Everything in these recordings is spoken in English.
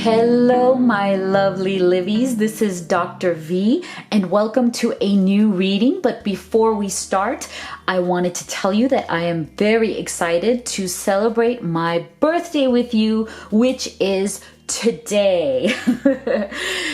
Hello, my lovely Livvies. This is Dr. V, and welcome to a new reading. But before we start, I wanted to tell you that I am very excited to celebrate my birthday with you, which is today.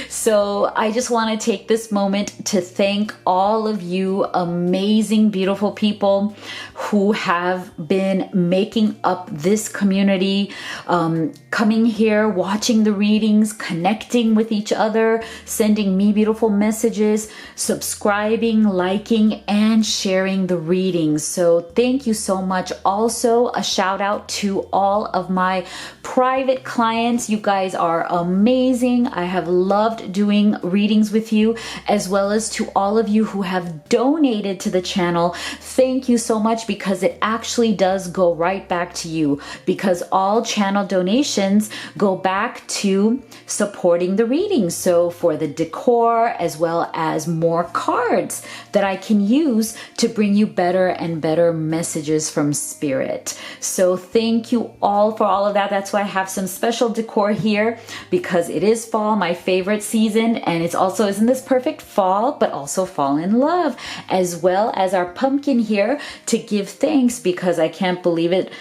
So I just want to take this moment to thank all of you amazing, beautiful people who have been making up this community, coming here, watching the readings, connecting with each other, sending me beautiful messages, subscribing, liking, and sharing the readings. So thank you so much. Also, a shout out to all of my private clients. You guys are amazing. I have loved doing readings with you, as well as to all of you who have donated to the channel. Thank you so much, because it actually does go right back to you, because all channel donations go back to supporting the readings. So for the decor, as well as more cards that I can use to bring you better and better messages from spirit. So thank you all for all of that. That's why I have some special decor here, because it is fall, my favorite season, and it's also, isn't this perfect, fall, but also fall in love, as well as our pumpkin here to give thanks, because I can't believe it,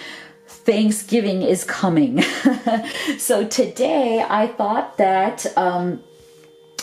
Thanksgiving is coming. So today I thought that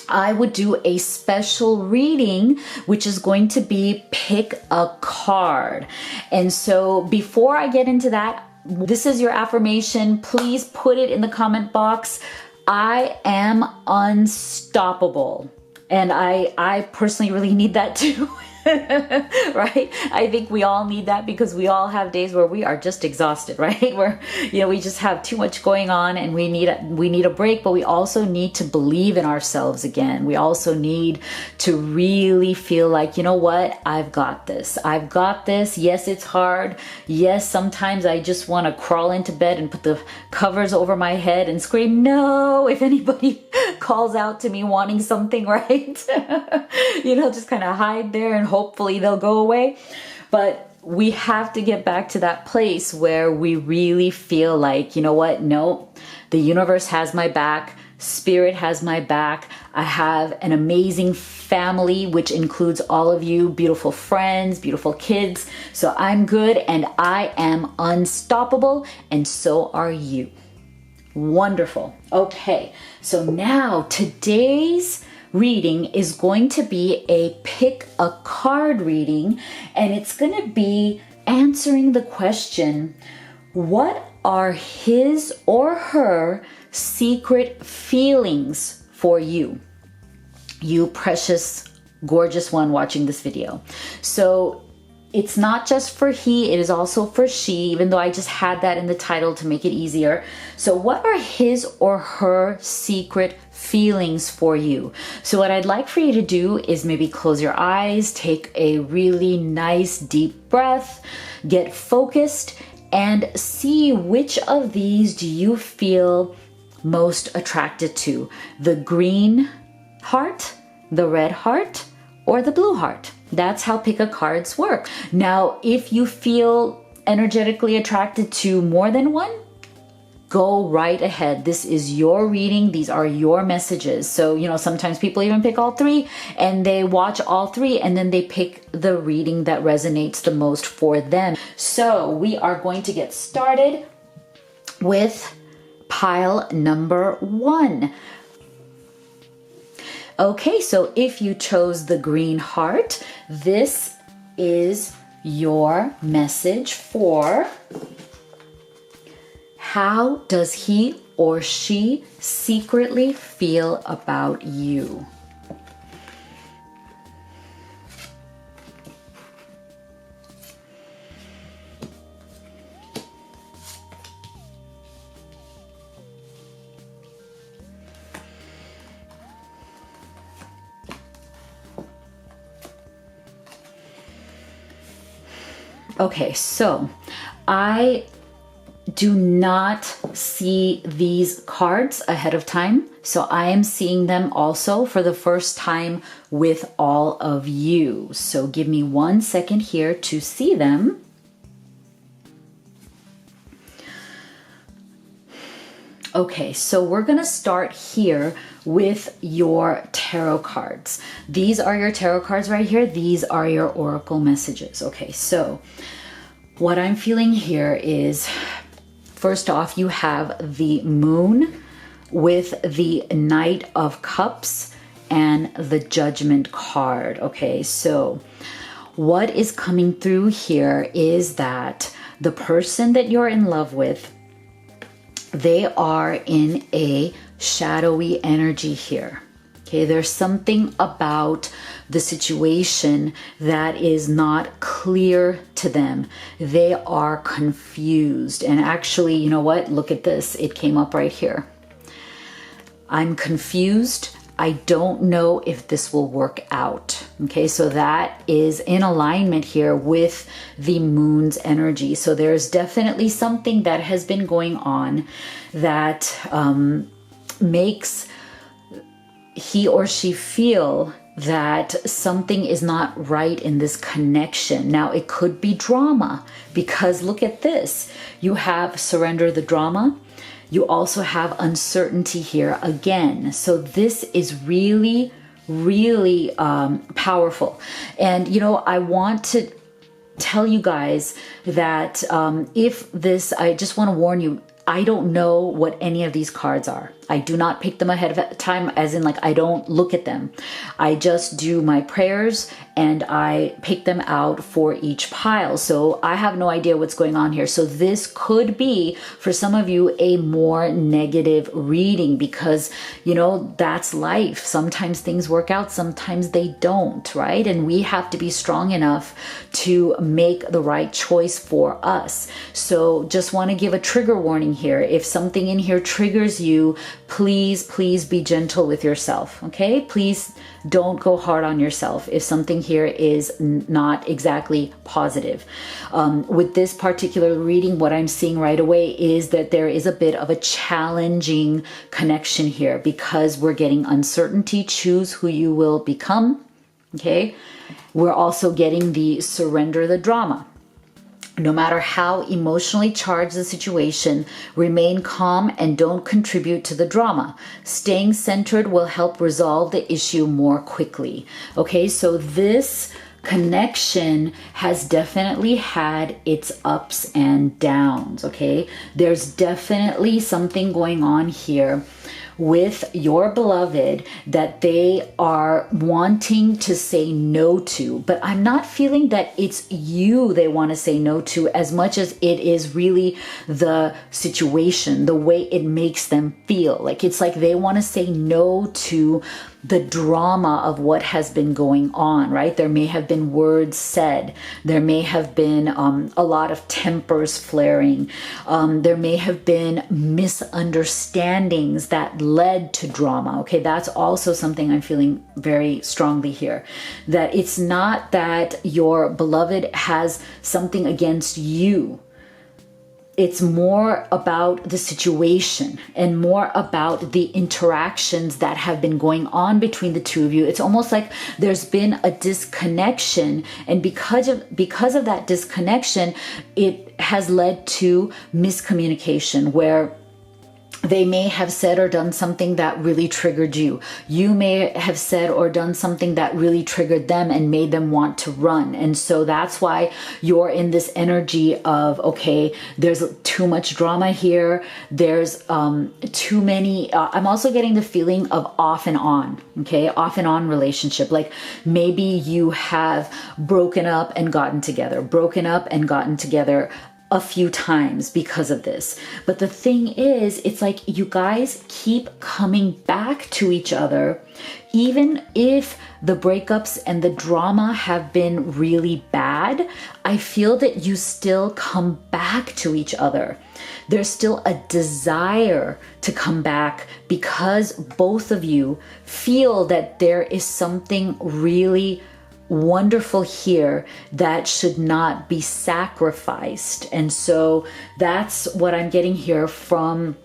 I would do a special reading, which is going to be pick a card. And so before I get into that, this is your affirmation. Please put it in the comment box. I am unstoppable. And I personally really need that too. Right? I think we all need that, because we all have days where we are just exhausted, right? Where, we just have too much going on and we need a break, but we also need to believe in ourselves again. We also need to really feel like, you know what? I've got this. I've got this. Yes, it's hard. Yes, sometimes I just want to crawl into bed and put the covers over my head and scream, no, if anybody calls out to me wanting something, right? Just kind of hide there and hopefully they'll go away. But we have to get back to that place where we really feel like, you know what? No, the universe has my back. Spirit has my back. I have an amazing family, which includes all of you, beautiful friends, beautiful kids. So I'm good and I am unstoppable, and so are you. Wonderful. Okay, so now today's reading is going to be a pick a card reading, and it's going to be answering the question, what are his or her secret feelings for you? You precious, gorgeous one watching this video. So it's not just for he, it is also for she, even though I just had that in the title to make it easier. So what are his or her secret feelings for you? So what I'd like for you to do is maybe close your eyes, take a really nice deep breath, get focused, and see which of these do you feel most attracted to. The green heart, the red heart, or the blue heart. That's how pick a cards work. Now, if you feel energetically attracted to more than one, go right ahead. This is your reading. These are your messages. So, sometimes people even pick all three and they watch all three and then they pick the reading that resonates the most for them. So we are going to get started with pile number 1. Okay, so if you chose the green heart, this is your message for how does he or she secretly feel about you? Okay, so I do not see these cards ahead of time. So I am seeing them also for the first time with all of you. So give me 1 second here to see them. Okay, so we're going to start here with your tarot cards. These are your tarot cards right here. These are your oracle messages. Okay, so what I'm feeling here is, first off, you have the moon with the Knight of Cups and the Judgment card. Okay, so what is coming through here is that the person that you're in love with, they are in a shadowy energy here. Okay, there's something about the situation that is not clear to them. They are confused. And actually, you know what? Look at this. It came up right here. I'm confused. I don't know if this will work out. Okay, so that is in alignment here with the moon's energy. So there's definitely something that has been going on that makes he or she feel that something is not right in this connection. Now, it could be drama, because look at this. You have surrender the drama. You also have uncertainty here again. So this is really, really powerful. And, you know, I want to tell you guys that if this, I just want to warn you, I don't know what any of these cards are. I do not pick them ahead of time, as in like I don't look at them. I just do my prayers and I pick them out for each pile. So I have no idea what's going on here. So this could be, for some of you, a more negative reading because, you know, that's life. Sometimes things work out, sometimes they don't, right? And we have to be strong enough to make the right choice for us. So just want to give a trigger warning here. If something in here triggers you, please be gentle with yourself. Okay, please don't go hard on yourself if something here is not exactly positive. With this particular reading, what I'm seeing right away is that there is a bit of a challenging connection here because we're getting uncertainty. Choose who you will become. Okay, we're also getting the surrender the drama. No matter how emotionally charged the situation, remain calm and don't contribute to the drama. Staying centered will help resolve the issue more quickly. Okay, so this connection has definitely had its ups and downs. Okay, there's definitely something going on here with your beloved that they are wanting to say no to, but I'm not feeling that it's you they want to say no to as much as it is really the situation, the way it makes them feel. Like it's like they want to say no to the drama of what has been going on, right? There may have been words said. There may have been a lot of tempers flaring. There may have been misunderstandings that led to drama. Okay, that's also something I'm feeling very strongly here. That it's not that your beloved has something against you. It's more about the situation and more about the interactions that have been going on between the two of you. It's almost like there's been a disconnection, and because of that disconnection, it has led to miscommunication where they may have said or done something that really triggered you. You may have said or done something that really triggered them and made them want to run. And so that's why you're in this energy of, okay, there's too much drama here. There's too many. I'm also getting the feeling of off and on, okay? Off and on relationship. Like maybe you have broken up and gotten together, a few times because of this. But the thing is, it's like you guys keep coming back to each other, even if the breakups and the drama have been really bad. I feel that you still come back to each other. There's still a desire to come back because both of you feel that there is something really wonderful here that should not be sacrificed. And so that's what I'm getting here from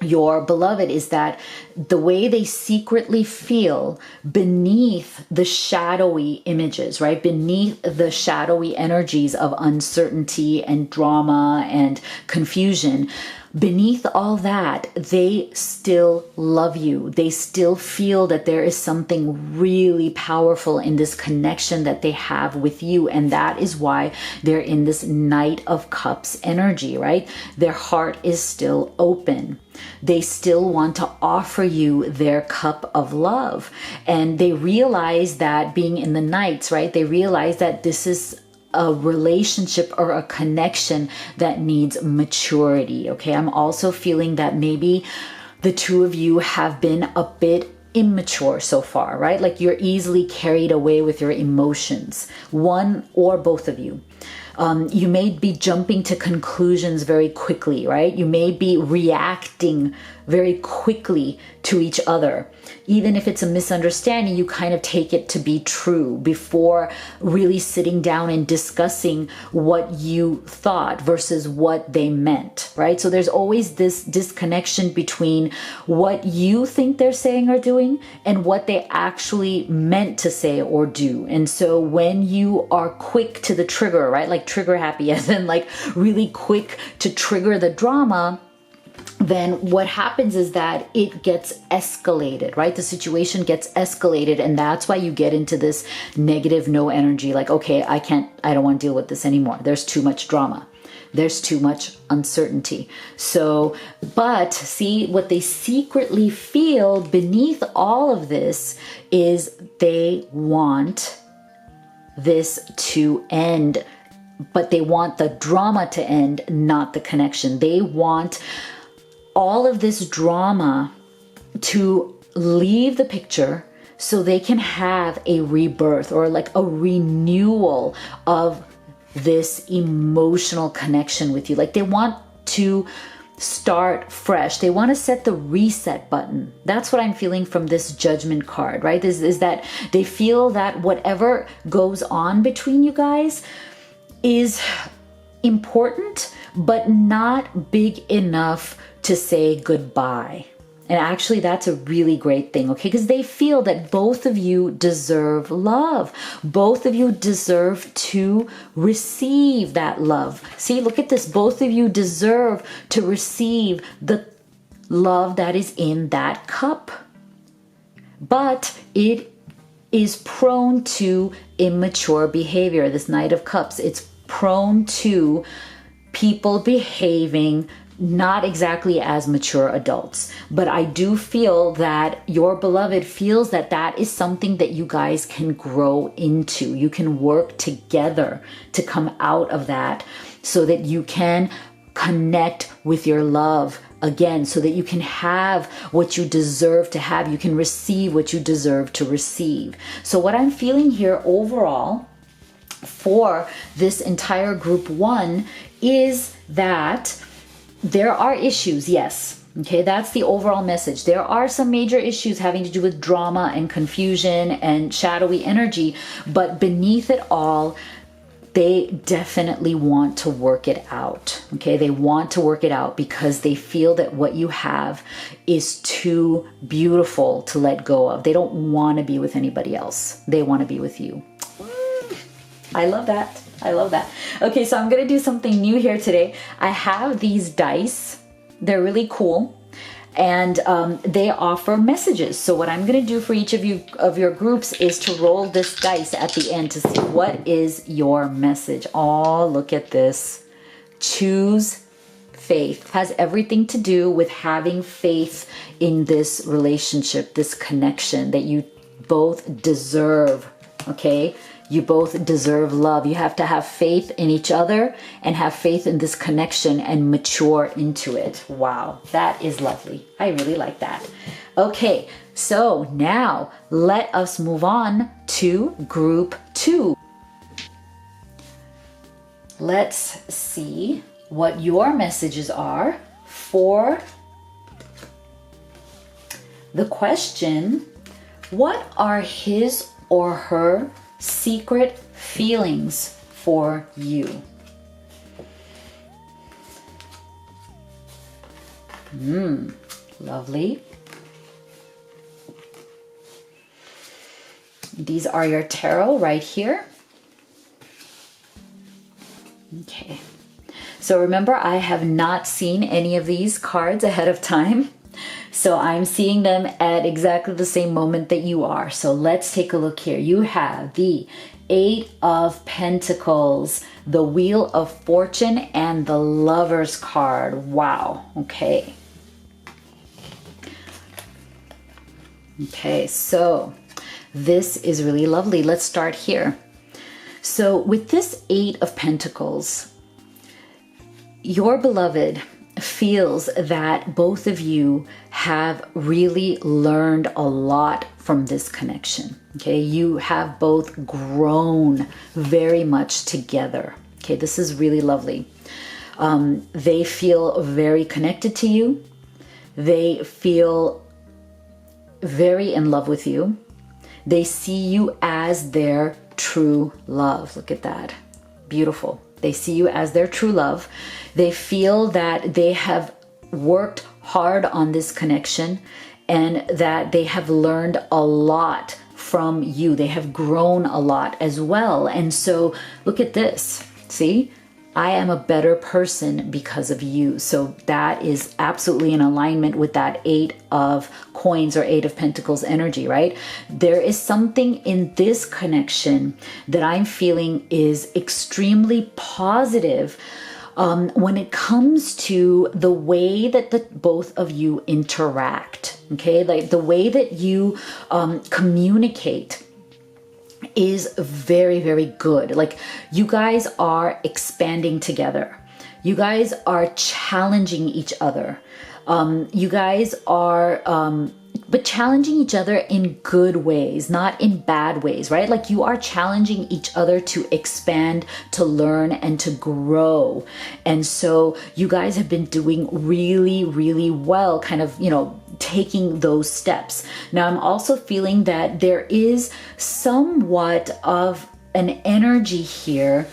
your beloved, is that the way they secretly feel beneath the shadowy images, right? Beneath the shadowy energies of uncertainty and drama and confusion. beneath all that, they still love you. They still feel that there is something really powerful in this connection that they have with you. And that is why they're in this Knight of Cups energy, right? Their heart is still open. They still want to offer you their cup of love. And they realize that being in the Knights, right? They realize that this is a relationship or a connection that needs maturity. Okay, I'm also feeling that maybe the two of you have been a bit immature so far, right? Like you're easily carried away with your emotions, one or both of you. You may be jumping to conclusions very quickly, right? You may be reacting very quickly to each other. Even if it's a misunderstanding, you kind of take it to be true before really sitting down and discussing what you thought versus what they meant, right? So there's always this disconnection between what you think they're saying or doing and what they actually meant to say or do. And so when you are quick to the trigger, right? Like trigger happy, as in like really quick to trigger the drama, then what happens is that it gets escalated, right? The situation gets escalated, and that's why you get into this negative no energy, like, okay, I don't want to deal with this anymore. There's too much drama. There's too much uncertainty. So, but see, what they secretly feel beneath all of this is they want this to end, but they want the drama to end, not the connection. They want all of this drama to leave the picture so they can have a rebirth or like a renewal of this emotional connection with you. Like they want to start fresh. They want to set the reset button. That's what I'm feeling from this Judgment card, right? Is that they feel that whatever goes on between you guys is important, but not big enough to say goodbye. And actually, that's a really great thing, okay? Because they feel that both of you deserve love. Both of you deserve to receive that love. See, look at this. Both of you deserve to receive the love that is in that cup. But it is prone to immature behavior. This Knight of Cups, it's prone to people behaving not exactly as mature adults. But I do feel that your beloved feels that that is something that you guys can grow into. You can work together to come out of that so that you can connect with your love again, so that you can have what you deserve to have. You can receive what you deserve to receive. So what I'm feeling here overall for this entire group 1 is that there are issues, yes. Okay, that's the overall message. There are some major issues having to do with drama and confusion and shadowy energy, but beneath it all, they definitely want to work it out. Okay, they want to work it out because they feel that what you have is too beautiful to let go of. They don't want to be with anybody else. They want to be with you. I love that. I love that. Okay, so I'm going to do something new here today. I have these dice. They're really cool. And they offer messages. So what I'm going to do for each of you, of your groups, is to roll this dice at the end to see what is your message. Oh, look at this. Choose faith. Has everything to do with having faith in this relationship, this connection that you both deserve. Okay? You both deserve love. You have to have faith in each other and have faith in this connection and mature into it. Wow, that is lovely. I really like that. Okay, so now let us move on to group 2. Let's see what your messages are for the question, what are his or her secret feelings for you? Lovely. These are your tarot right here. Okay. So remember, I have not seen any of these cards ahead of time. So I'm seeing them at exactly the same moment that you are. So let's take a look here. You have the 8 of Pentacles, the Wheel of Fortune, and the Lover's card. Wow. Okay. Okay, so this is really lovely. Let's start here. So with this 8 of Pentacles, your beloved feels that both of you have really learned a lot from this connection. Okay, you have both grown very much together. Okay, this is really lovely. They feel very connected to you. They feel very in love with you. They see you as their true love. Look at that. Beautiful. They see you as their true love. They feel that they have worked hard on this connection and that they have learned a lot from you. They have grown a lot as well. And so look at this. See, I am a better person because of you. So that is absolutely in alignment with that 8 of coins or 8 of Pentacles energy, right? There is something in this connection that I'm feeling is extremely positive when it comes to the way that the both of you interact, okay? Like the way that you communicate is very, very good. Like you guys are expanding together. You guys are challenging each other. You guys are, but challenging each other in good ways, not in bad ways, right? Like you are challenging each other to expand, to learn, and to grow. And so you guys have been doing really, really well, kind of, you know, taking those steps. Now, I'm also feeling that there is somewhat of an energy here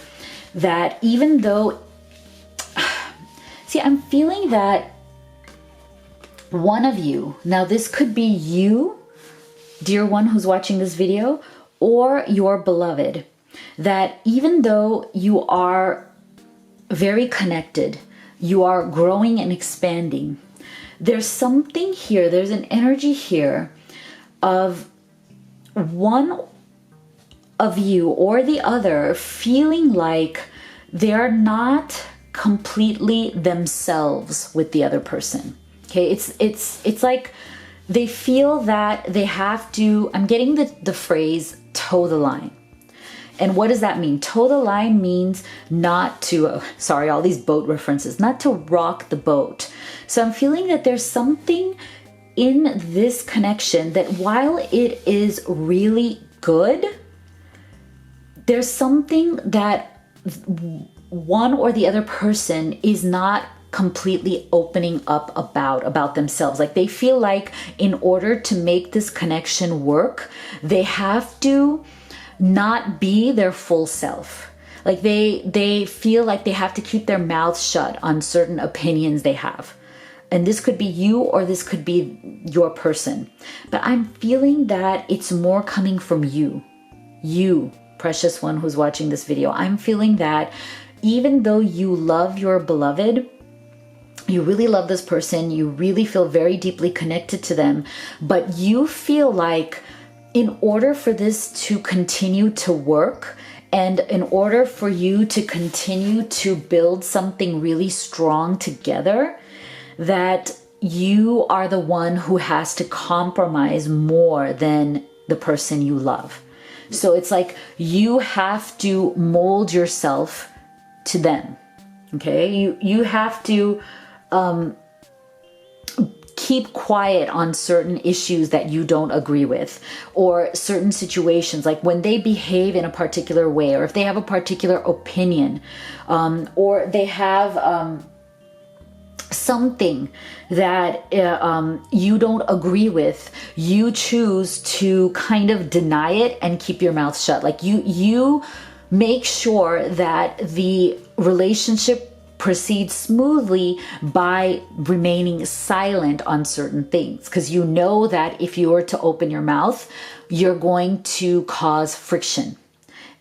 that even though, see, I'm feeling that one of you, now this could be you, dear one who's watching this video, or your beloved, that even though you are very connected, you are growing and expanding, there's something here, there's an energy here of one of you or the other feeling like they're not completely themselves with the other person. Okay, it's like they feel that they have to, I'm getting the phrase toe the line. And what does that mean? Toe the line means not to, sorry, all these boat references, not to rock the boat. So I'm feeling that there's something in this connection that while it is really good, there's something that one or the other person is not completely opening up about themselves. Like they feel like in order to make this connection work, they have to not be their full self. Like they feel like they have to keep their mouths shut on certain opinions they have. And this could be you or this could be your person. But I'm feeling that it's more coming from you. You, precious one who's watching this video. I'm feeling that even though you love your beloved, you really love this person, you really feel very deeply connected to them, but you feel like in order for this to continue to work and in order for you to continue to build something really strong together, that you are the one who has to compromise more than the person you love. So it's like you have to mold yourself to them. Okay, you have to keep quiet on certain issues that you don't agree with, or certain situations, like when they behave in a particular way, or if they have a particular opinion, or they have something that you don't agree with, you choose to kind of deny it and keep your mouth shut. Like you make sure that the relationship proceeds smoothly by remaining silent on certain things, because you know that if you were to open your mouth, you're going to cause friction.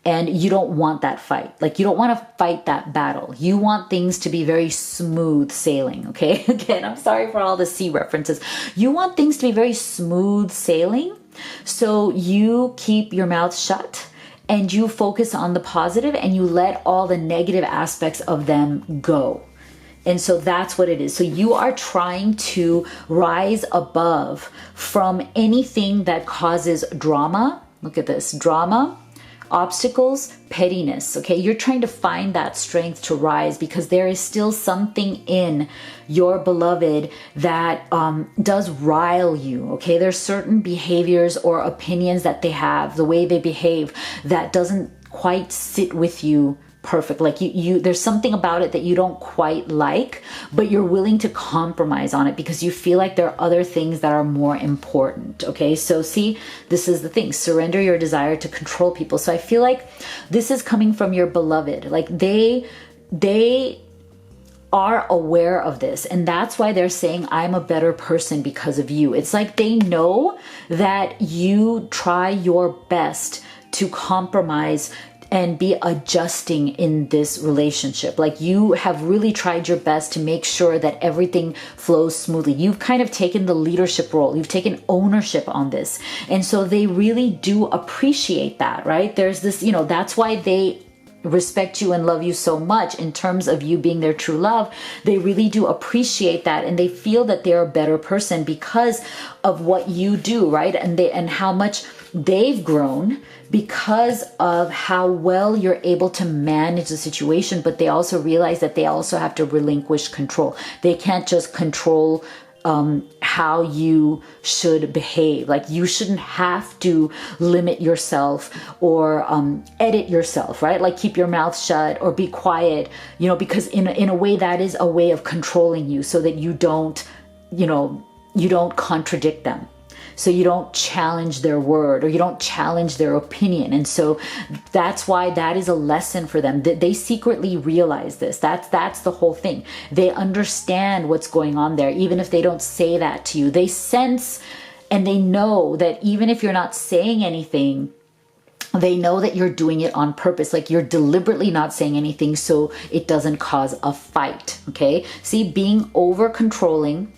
and you don't want that fight. Like, you don't want to fight that battle. You want things to be very smooth sailing, okay? Again, I'm sorry for all the sea references. You want things to be very smooth sailing, so you keep your mouth shut and you focus on the positive and you let all the negative aspects of them go. And so that's what it is. So you are trying to rise above from anything that causes drama. Look at this, drama, obstacles, pettiness, okay? You're trying to find that strength to rise because there is still something in your beloved that does rise you, okay? There's certain behaviors or opinions that they have, the way they behave, that doesn't quite sit with you perfect. Like there's something about it that you don't quite like, but you're willing to compromise on it because you feel like there are other things that are more important. Okay, so see, this is the thing. Surrender your desire to control people. So I feel like this is coming from your beloved. Like they are aware of this, and that's why they're saying, I'm a better person because of you. It's like they know that you try your best to compromise and be adjusting in this relationship. Like, you have really tried your best to make sure that everything flows smoothly. You've kind of taken the leadership role. You've taken ownership on this. And so they really do appreciate that, right? There's this, that's why they respect you and love you so much in terms of you being their true love. They really do appreciate that, and they feel that they're a better person because of what you do, right? And how much they've grown because of how well you're able to manage the situation. But they also realize that they also have to relinquish control. They can't just control how you should behave. Like, you shouldn't have to limit yourself or edit yourself, right? Like, keep your mouth shut or be quiet, because in a way that is a way of controlling you, so that you don't contradict them. So you don't challenge their word, or you don't challenge their opinion. And so that's why that is a lesson for them. They secretly realize this. That's the whole thing. They understand what's going on there, even if they don't say that to you. They sense and they know that even if you're not saying anything, they know that you're doing it on purpose. Like, you're deliberately not saying anything so it doesn't cause a fight, okay? See, being over controlling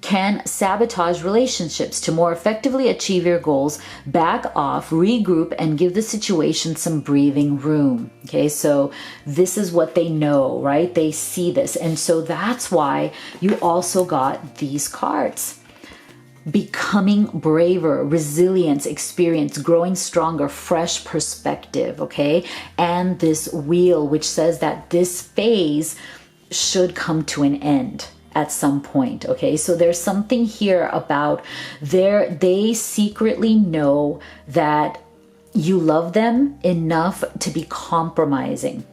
can sabotage relationships. To more effectively achieve your goals, back off, regroup, and give the situation some breathing room. Okay, so this is what they know, right? They see this. And so that's why you also got these cards. Becoming braver, resilience, experience, growing stronger, fresh perspective, okay? And this wheel, which says that this phase should come to an end at some point, okay? So there's something here about they secretly know that you love them enough to be compromising.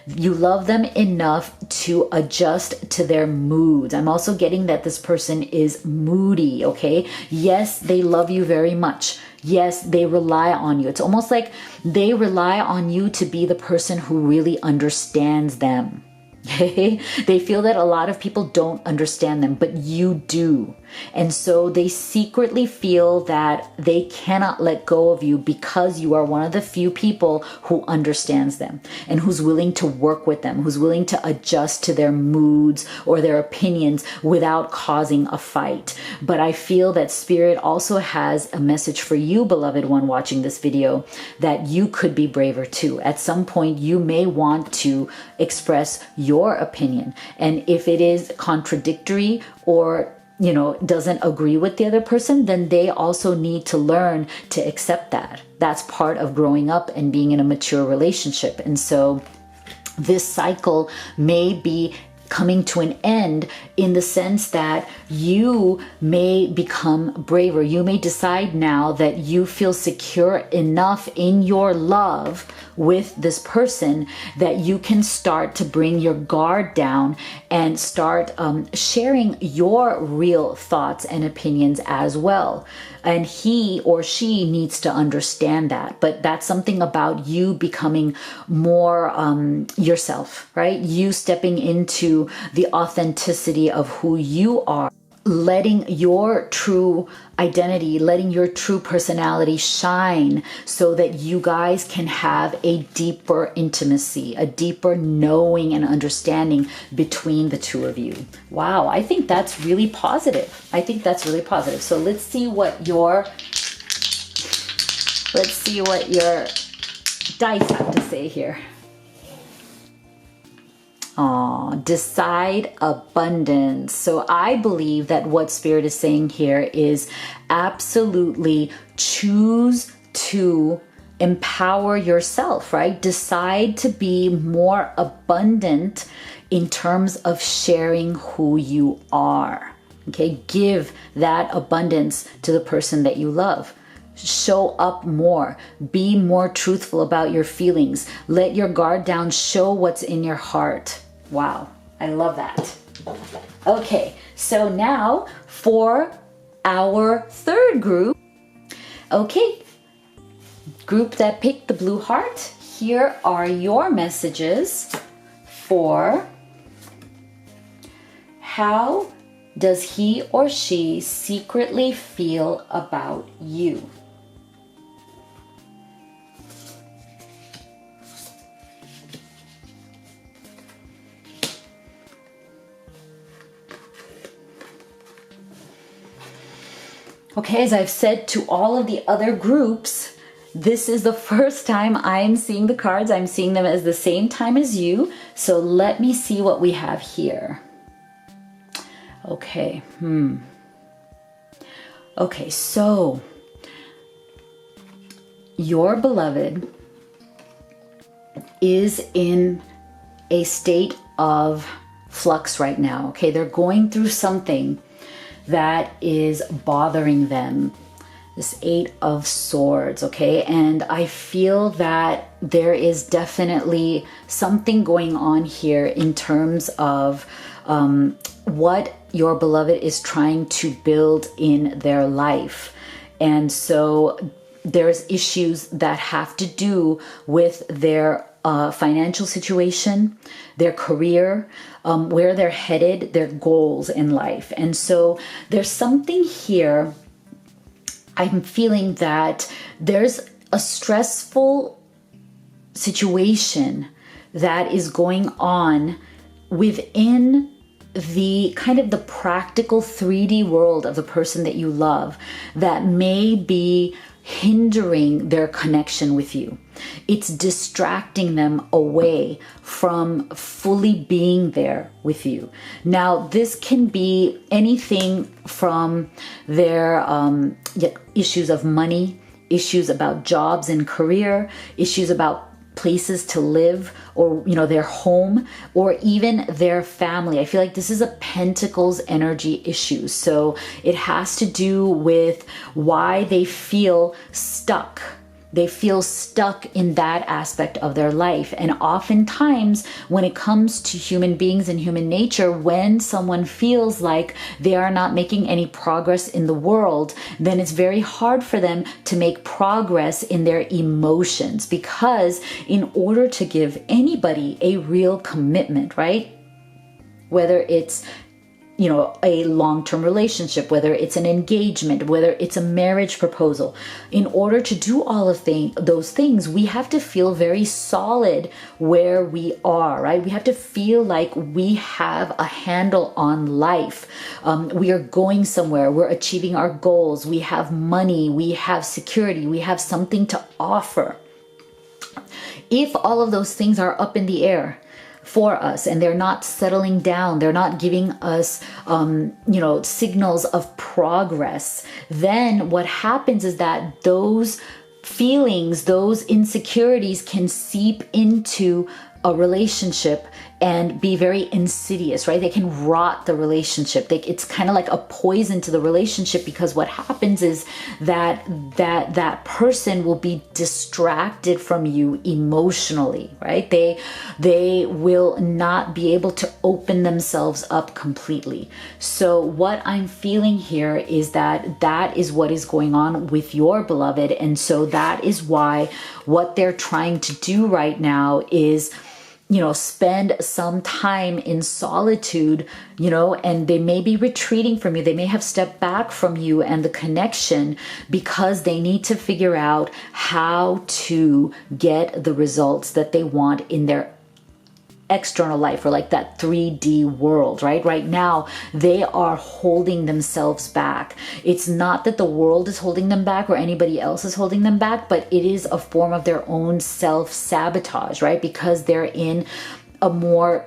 You love them enough to adjust to their moods. I'm also getting that this person is moody, okay? Yes, they love you very much. Yes, they rely on you. It's almost like they rely on you to be the person who really understands them. Okay? They feel that a lot of people don't understand them, but you do. And so they secretly feel that they cannot let go of you because you are one of the few people who understands them and who's willing to work with them, who's willing to adjust to their moods or their opinions without causing a fight. But I feel that Spirit also has a message for you, beloved one, watching this video, that you could be braver too. At some point, you may want to express your opinion. And if it is contradictory or doesn't agree with the other person, then they also need to learn to accept that. That's part of growing up and being in a mature relationship. And so this cycle may be coming to an end in the sense that you may become braver. You may decide now that you feel secure enough in your love with this person that you can start to bring your guard down and start sharing your real thoughts and opinions as well. And he or she needs to understand that. But that's something about you becoming more yourself, right? You stepping into the authenticity of who you are. letting your true identity, letting your true personality shine so that you guys can have a deeper intimacy, a deeper knowing and understanding between the two of you. Wow, I think that's really positive. I think that's really positive. So let's see what your dice have to say here. Decide abundance. So I believe that what Spirit is saying here is absolutely choose to empower yourself, right? Decide to be more abundant in terms of sharing who you are. Okay, give that abundance to the person that you love. Show up more. Be more truthful about your feelings. Let your guard down. Show what's in your heart. Wow, I love that. Okay, so now for our third group. Okay, group that picked the blue heart, here are your messages for how does he or she secretly feel about you? Okay, as I've said to all of the other groups, this is the first time I'm seeing the cards. I'm seeing them at the same time as you. So let me see what we have here. Okay, Okay, so your beloved is in a state of flux right now. Okay, they're going through something that is bothering them. This 8 of Swords, okay? And I feel that there is definitely something going on here in terms of what your beloved is trying to build in their life. And so there's issues that have to do with their financial situation, their career, where they're headed, their goals in life. And so there's something here. I'm feeling that there's a stressful situation that is going on within the kind of the practical 3D world of the person that you love that may be hindering their connection with you. It's distracting them away from fully being there with you. Now, this can be anything from their issues of money, issues about jobs and career, issues about places to live, or their home, or even their family. I feel like this is a Pentacles energy issue. So it has to do with why they feel stuck. They feel stuck in that aspect of their life. And oftentimes when it comes to human beings and human nature, when someone feels like they are not making any progress in the world, then it's very hard for them to make progress in their emotions, because in order to give anybody a real commitment, right? Whether it's a long-term relationship, whether it's an engagement, whether it's a marriage proposal. In order to do all of those things, we have to feel very solid where we are, right? We have to feel like we have a handle on life. We are going somewhere. We're achieving our goals. We have money. We have security. We have something to offer. If all of those things are up in the air for us and they're not settling down, they're not giving us signals of progress, then what happens is that those feelings, those insecurities can seep into a relationship and be very insidious, right? They can rot the relationship. It's kind of like a poison to the relationship, because what happens is that person will be distracted from you emotionally, right? They will not be able to open themselves up completely. So what I'm feeling here is that is what is going on with your beloved. And so that is why what they're trying to do right now is spend some time in solitude, and they may be retreating from you. They may have stepped back from you and the connection because they need to figure out how to get the results that they want in their external life, or like that 3D world, right? Right now, they are holding themselves back. It's not that the world is holding them back or anybody else is holding them back, but it is a form of their own self-sabotage, right? Because they're in a more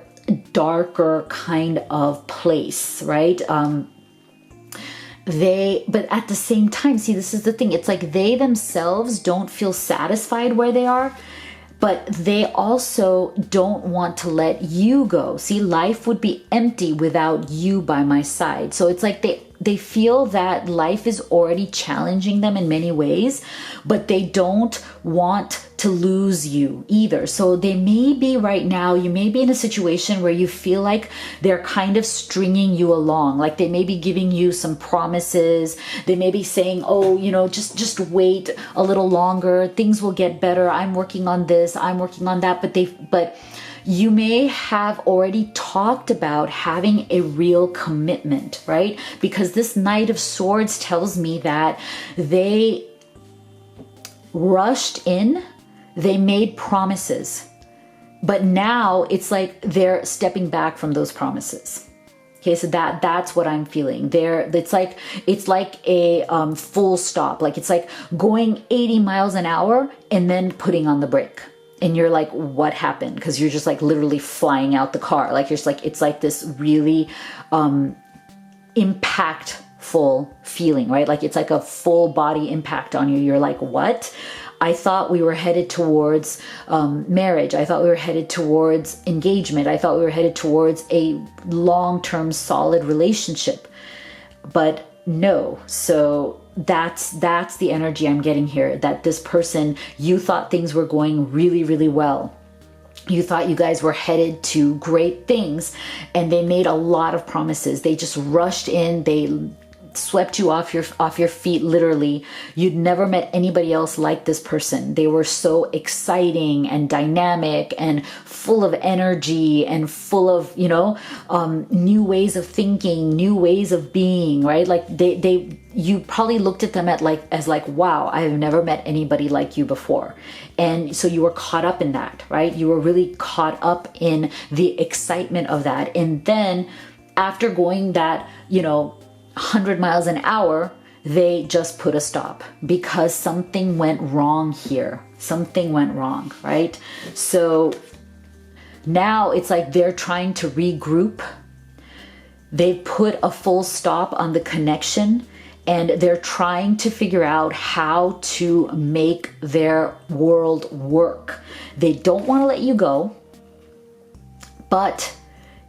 darker kind of place, right? But at the same time, see, this is the thing. It's like they themselves don't feel satisfied where they are, but they also don't want to let you go. See, life would be empty without you by my side. So it's like they feel that life is already challenging them in many ways, but they don't want to lose you either. So they may be right now, you may be in a situation where you feel like they're kind of stringing you along. Like they may be giving you some promises. They may be saying, oh, just wait a little longer. Things will get better. I'm working on this. I'm working on that. But you may have already talked about having a real commitment, right? Because this Knight of Swords tells me that they rushed in, they made promises, but now it's like they're stepping back from those promises. Okay, so that's what I'm feeling. It's like a full stop. Like it's like going 80 miles an hour and then putting on the brake. And you're like, what happened? Because you're just like literally flying out the car. Like you're just like, it's like this really impactful feeling, right? Like it's like a full body impact on you. You're like, what? I thought we were headed towards marriage. I thought we were headed towards engagement. I thought we were headed towards a long-term solid relationship. But no. So that's the energy I'm getting here, that this person, you thought things were going really, really well. You thought you guys were headed to great things, and they made a lot of promises. They just rushed in. They swept you off your feet, literally. You'd never met anybody else like this person. They were so exciting and dynamic and full of energy and full of new ways of thinking, new ways of being, right? Like you probably looked at them as wow, I have never met anybody like you before. And so you were caught up in that, right? You were really caught up in the excitement of that. And then after going that 100 miles an hour, they just put a stop because something went wrong here. Something went wrong, right? So now it's like they're trying to regroup. They put a full stop on the connection, and they're trying to figure out how to make their world work. They don't want to let you go, but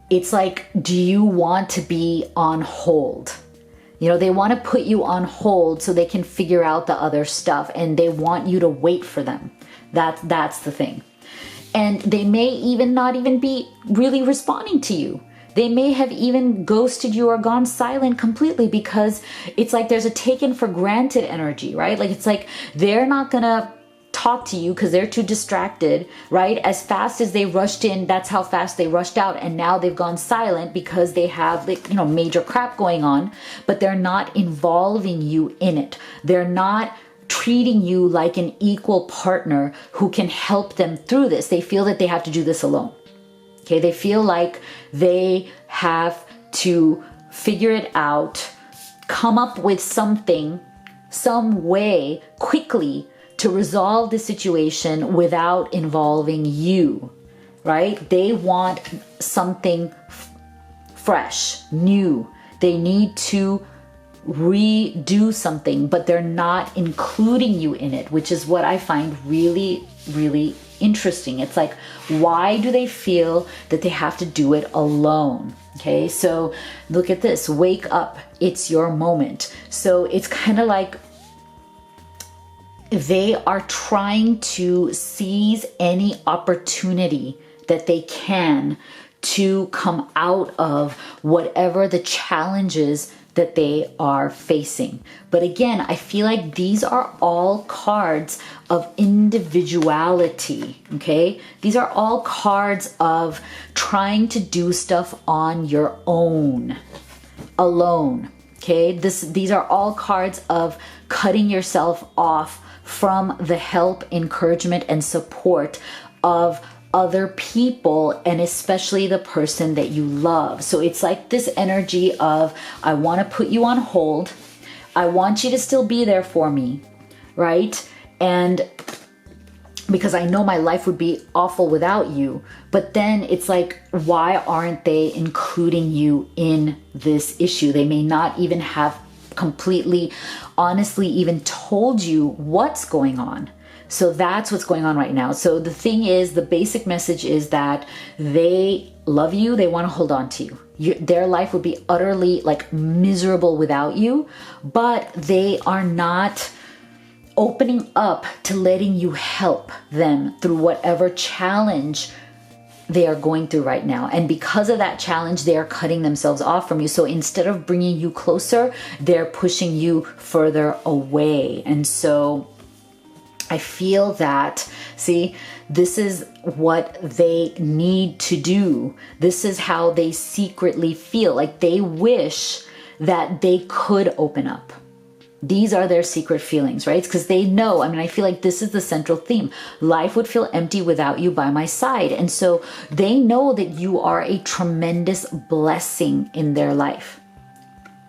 it's like, do you want to be on hold? They want to put you on hold so they can figure out the other stuff, and they want you to wait for them. That's the thing. And they may even not even be really responding to you. They may have even ghosted you or gone silent completely, because it's like there's a taken for granted energy, right? Like it's like they're not gonna talk to you because they're too distracted, right? As fast as they rushed in, that's how fast they rushed out. And now they've gone silent because they have major crap going on, but they're not involving you in it. They're not treating you like an equal partner who can help them through this. They feel that they have to do this alone. Okay, they feel like they have to figure it out, come up with something, some way quickly to resolve the situation without involving you, right? They want something fresh, new. They need to redo something, but they're not including you in it, which is what I find really, really interesting. It's like, why do they feel that they have to do it alone? Okay, so look at this. Wake up. It's your moment. So it's kind of like they are trying to seize any opportunity that they can to come out of whatever the challenges that they are facing. But again, I feel like these are all cards of individuality, okay? These are all cards of trying to do stuff on your own, alone, okay? These are all cards of cutting yourself off from the help, encouragement, and support of other people, and especially the person that you love. So it's like this energy of, I want to put you on hold. I want you to still be there for me, right? And because I know my life would be awful without you. But then it's like, why aren't they including you in this issue? They may not even have completely, honestly, even told you what's going on. So that's what's going on right now. So the thing is, the basic message is that they love you. They want to hold on to you. Their life would be utterly like miserable without you, but they are not opening up to letting you help them through whatever challenge they are going through right now. And because of that challenge, they are cutting themselves off from you. So instead of bringing you closer, they're pushing you further away. And so I feel that, see, this is what they need to do. This is how they secretly feel. Like they wish that they could open up. These are their secret feelings, right? Because they know, I mean, I feel like this is the central theme. Life would feel empty without you by my side. And so they know that you are a tremendous blessing in their life.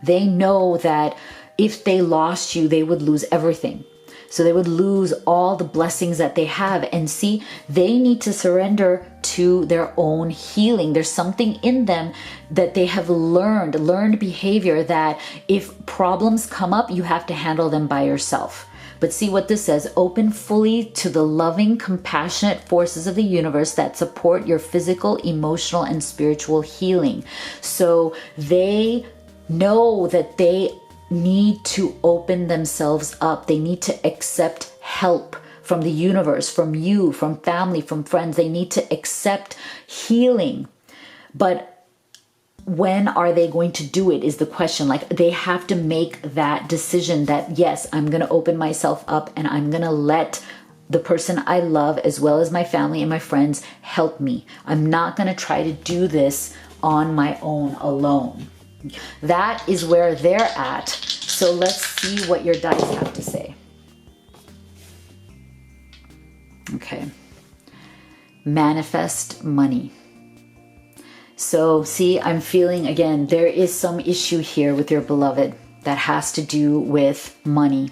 They know that if they lost you, they would lose everything. So they would lose all the blessings that they have. And see, they need to surrender to their own healing. There's something in them that they have learned behavior that if problems come up, you have to handle them by yourself. But see what this says, open fully to the loving, compassionate forces of the universe that support your physical, emotional, and spiritual healing. So they know that they need to open themselves up. They need to accept help from the universe, from you, from family, from friends. They need to accept healing. But when are they going to do it is the question. Like they have to make that decision that, yes, I'm going to open myself up and I'm going to let the person I love, as well as my family and my friends, help me. I'm not going to try to do this on my own alone. That is where they're at. So let's see what your dice have to say. Okay. Manifest money. So see, I'm feeling again, there is some issue here with your beloved that has to do with money.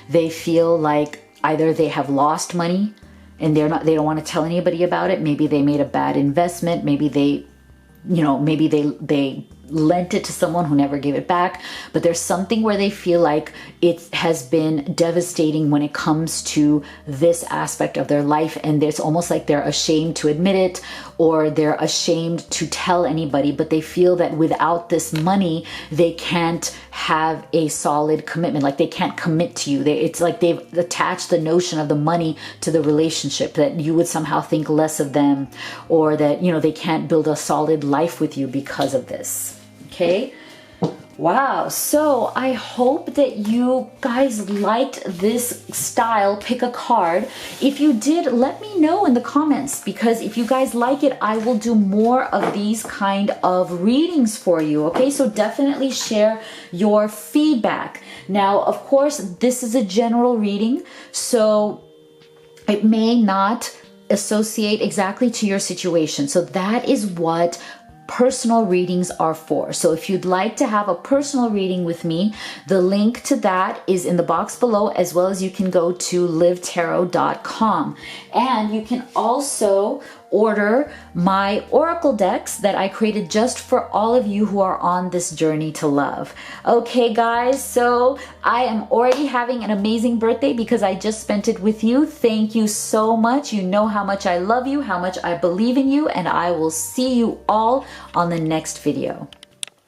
They feel like either they have lost money and they don't want to tell anybody about it. Maybe they made a bad investment. Maybe they lent it to someone who never gave it back. But there's something where they feel like it has been devastating when it comes to this aspect of their life. And it's almost like they're ashamed to admit it, or they're ashamed to tell anybody, but they feel that without this money, they can't have a solid commitment. Like they can't commit to you. It's like they've attached the notion of the money to the relationship, that you would somehow think less of them, or that, they can't build a solid life with you because of this. Okay. Wow. So I hope that you guys liked this style. Pick a card. If you did, let me know in the comments, because if you guys like it, I will do more of these kind of readings for you. Okay. So definitely share your feedback. Now, of course, this is a general reading, so it may not associate exactly to your situation. So that is what personal readings are for. So if you'd like to have a personal reading with me, the link to that is in the box below, as well as you can go to livetarot.com. And you can also order my oracle decks that I created just for all of you who are on this journey to love. Okay, guys, so I am already having an amazing birthday because I just spent it with you. Thank you so much. You know how much I love you, how much I believe in you, and I will see you all on the next video.